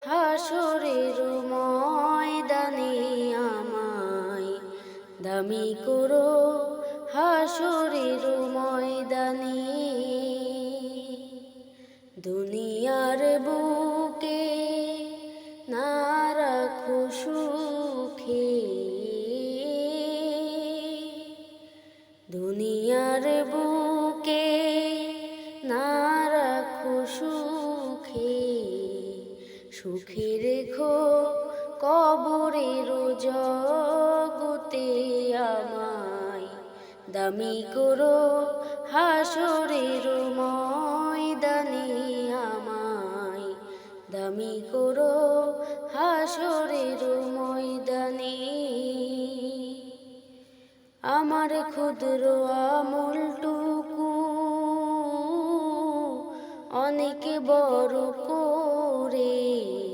হাসরের ময়দানে আমায় দামি করো, হাসরের ময়দানে। দুনিয়ার বুকে না রাখো সুখে, দুনিয়ার বুকে না রাখো সুখে। সুখে রেখো কবরের জগতে আমায় দামি করো, হাসরের ময়দানে আমায় দামি করো, হাসরের ময়দানে। আমার ক্ষুদ্র আমলটুকু অনেক বড় করে